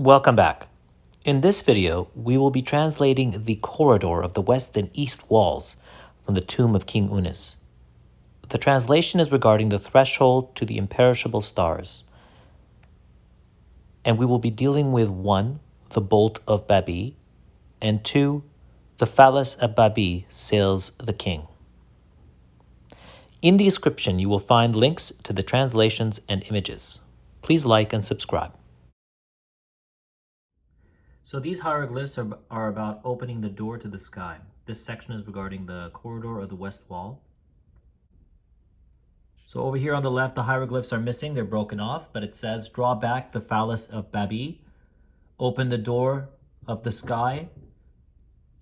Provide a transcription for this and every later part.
Welcome back. In this video, we will be translating the corridor of the west and east walls from the tomb of King Unis. The translation is regarding the threshold to the imperishable stars. And we will be dealing with 1, the bolt of BABI, and 2, the phallus of BABI sails the king. In the description, you will find links to the translations and images. Please like and subscribe. So these hieroglyphs are about opening the door to the sky. This section is regarding the corridor of the west wall. So over here on the left, the hieroglyphs are missing. They're broken off, but it says, draw back the phallus of BABI, open the door of the sky,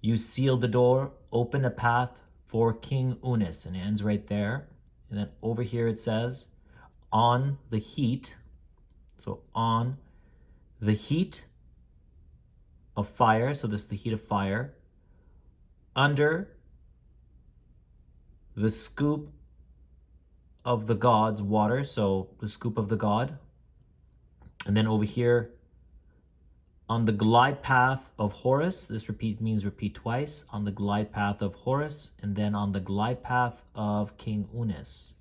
you seal the door, open a path for King Unis, and it ends right there. And then over here it says, on the heat, so on the heat of fire, so this is the heat of fire, under the scoop of the god's water, so the scoop of the god, and then over here on the glide path of Horus, this means repeat twice, on the glide path of Horus, and then on the glide path of King Unis.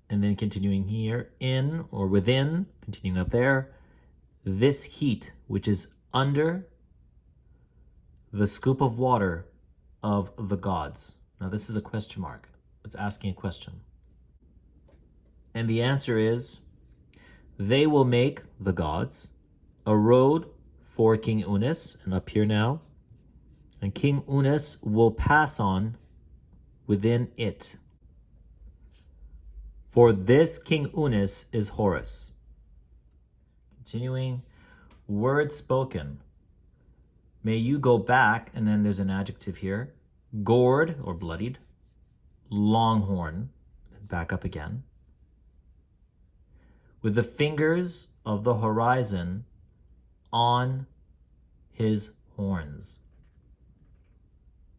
And then continuing here, in or within, continuing up there, this heat, which is under the scoop of water of the gods. Now this is a question mark. It's asking a question. And the answer is, they will make, the gods, a road for King Unis, and up here now, and King Unis will pass on within it. For this King Unis is Horus. Continuing, word spoken. May you go back, and then there's an adjective here, gored or bloodied, longhorn, and back up again, with the fingers of the horizon on his horns.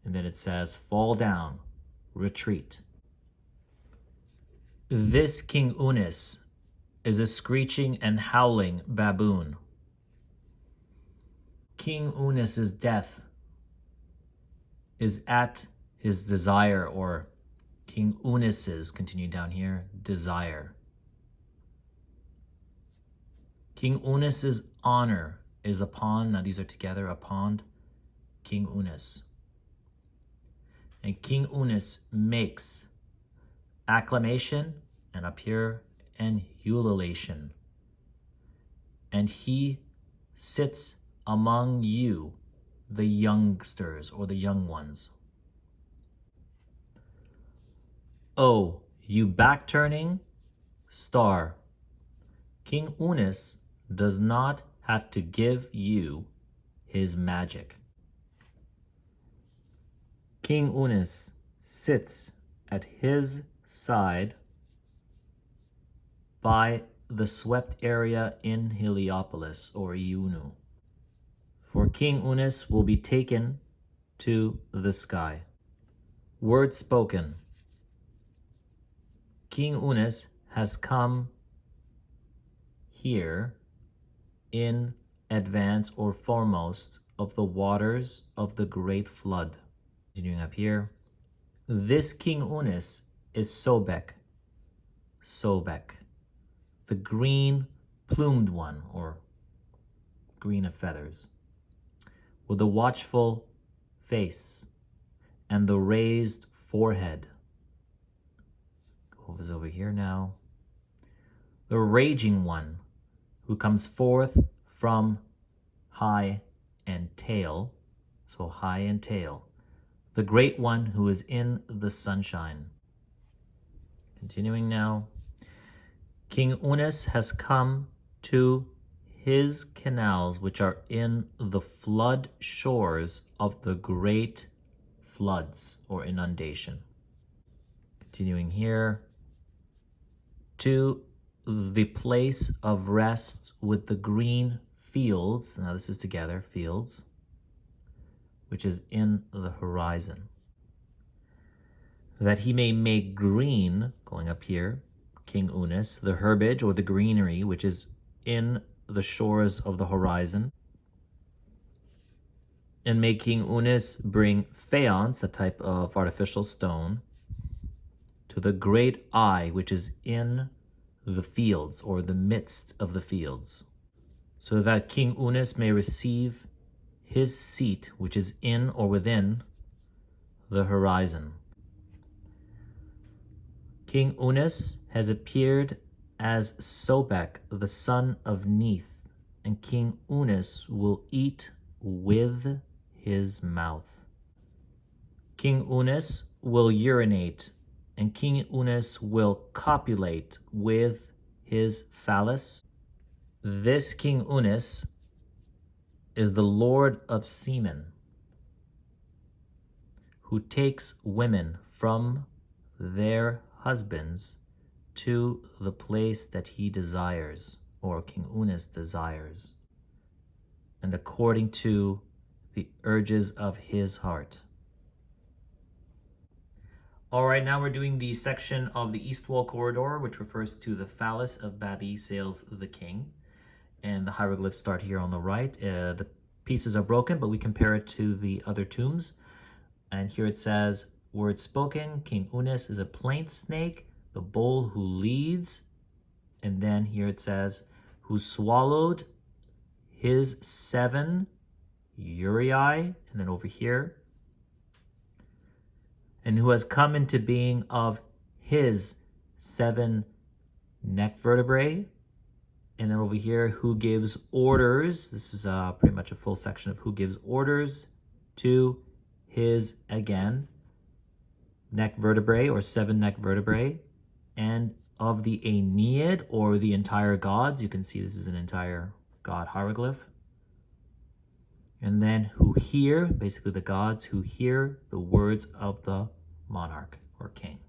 And then it says, fall down, retreat. This King Unis is a screeching and howling baboon. King Unis's death is at his desire, or King Unis's, continue down here, desire. King Unis's honor is upon, now these are together, upon King Unis. And King Unis makes acclamation, and up here, and ululation. And he sits among you, the youngsters, or the young ones. Oh, you back-turning star, King Unis does not have to give you his magic. King Unis sits at his side by the swept area in Heliopolis, or Iunu. For King Unis will be taken to the sky. Word spoken. King Unis has come here in advance or foremost of the waters of the great flood. Continuing up here. This King Unis is Sobek, the green plumed one, or green of feathers, with the watchful face and the raised forehead. Over here now. The raging one who comes forth from high and tail, so high and tail. The great one who is in the sunshine. Continuing now. King Unis has come to his canals, which are in the flood shores of the great floods or inundation. Continuing here. To the place of rest with the green fields. Now this is together, fields, which is in the horizon. That he may make green, going up here, King Unis, the herbage or the greenery, which is in the shores of the horizon. And may King Unis bring faience, a type of artificial stone, to the great eye which is in the fields, or the midst of the fields, so that King Unis may receive his seat which is in or within the horizon. King Unis has appeared as Sobek, the son of Neith, and King Unis will eat with his mouth. King Unis will urinate, and King Unis will copulate with his phallus. This King Unis is the lord of semen, who takes women from their husbands to the place that he desires, or King Unis desires, and according to the urges of his heart. All right, now we're doing the section of the east wall corridor, which refers to the phallus of BABI sails the king. And the hieroglyphs start here on the right. The pieces are broken, but we compare it to the other tombs. And here it says, word spoken, King Unis is a plaint snake, the bull who leads. And then here it says, who swallowed his 7 uriae. And then over here, and who has come into being of his 7 neck vertebrae. And then over here, who gives orders. This is pretty much a full section of who gives orders to his, again, neck vertebrae, or 7 neck vertebrae, and of the Aeneid, or the entire gods. You can see this is an entire god hieroglyph. And then who hear, basically the gods who hear the words of the monarch or king.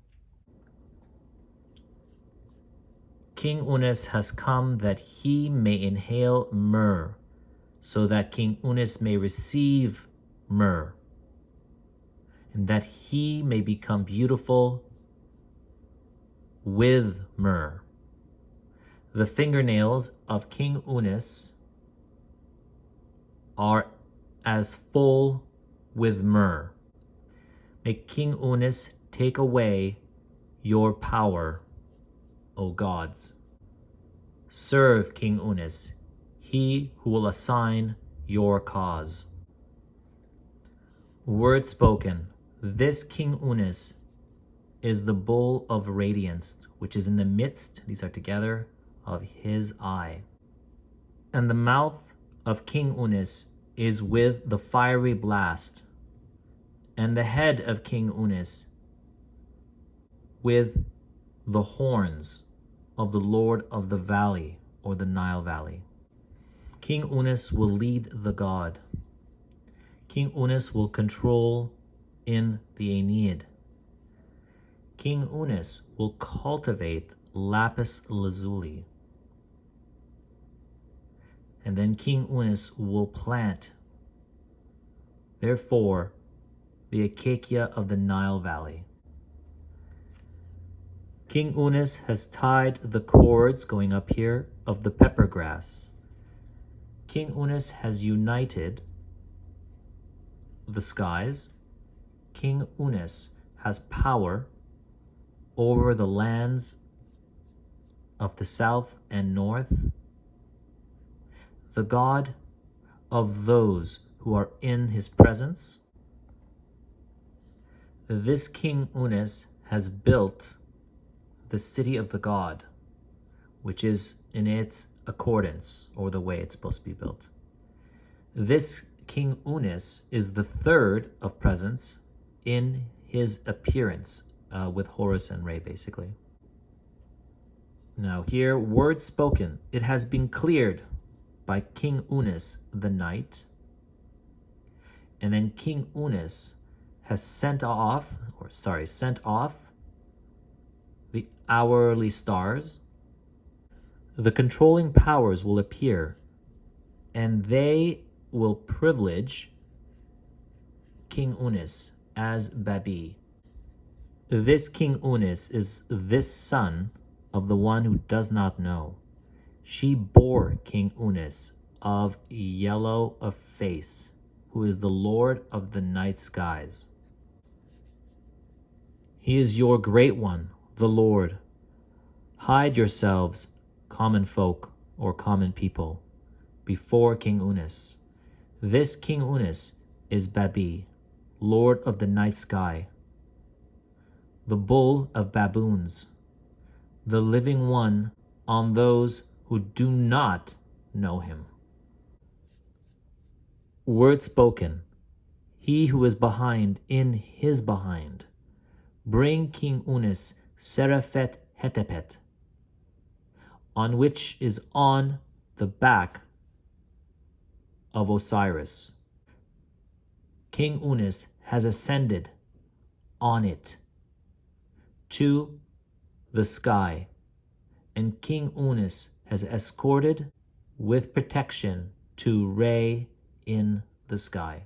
King Unis has come that he may inhale myrrh, so that King Unis may receive myrrh, and that he may become beautiful with myrrh. The fingernails of King Unis are as full with myrrh. May King Unis take away your power, O gods. Serve King Unis, he who will assign your cause. Word spoken, this King Unis is the bull of radiance, which is in the midst, these are together, of his eye. And the mouth of King Unis is with the fiery blast, and the head of King Unis with the horns of the Lord of the Valley, or the Nile Valley. King Unis will lead the god. King Unis will control in the Aeneid. King Unis will cultivate lapis lazuli. And then King Unis will plant, therefore, the acacia of the Nile Valley. King Unis has tied the cords, going up here, of the pepper grass. King Unis has united the skies. King Unis has power over the lands of the south and north. The God of those who are in his presence. This King Unis has built the city of the god, which is in its accordance, or the way it's supposed to be built. This King Unis is the third of presence in his appearance, with Horus and Re, basically. Now here, word spoken, it has been cleared by King Unis the night, and then King Unis has sent off the hourly stars. The controlling powers will appear, and they will privilege King Unis as Babi. This King Unis is this son of the one who does not know, She bore King Unis of yellow of face, who is the lord of the night skies. He is your great one, the Lord. Hide yourselves, common folk or common people, before King Unis. This King Unis is BABI, lord of the night sky, the bull of baboons, the living one on those who do not know him. Word spoken, he who is behind in his behind. Bring King Unis Seraphet Hetepet, on which is on the back of Osiris. King Unis has ascended on it to the sky, and King Unis has escorted with protection to Re in the sky.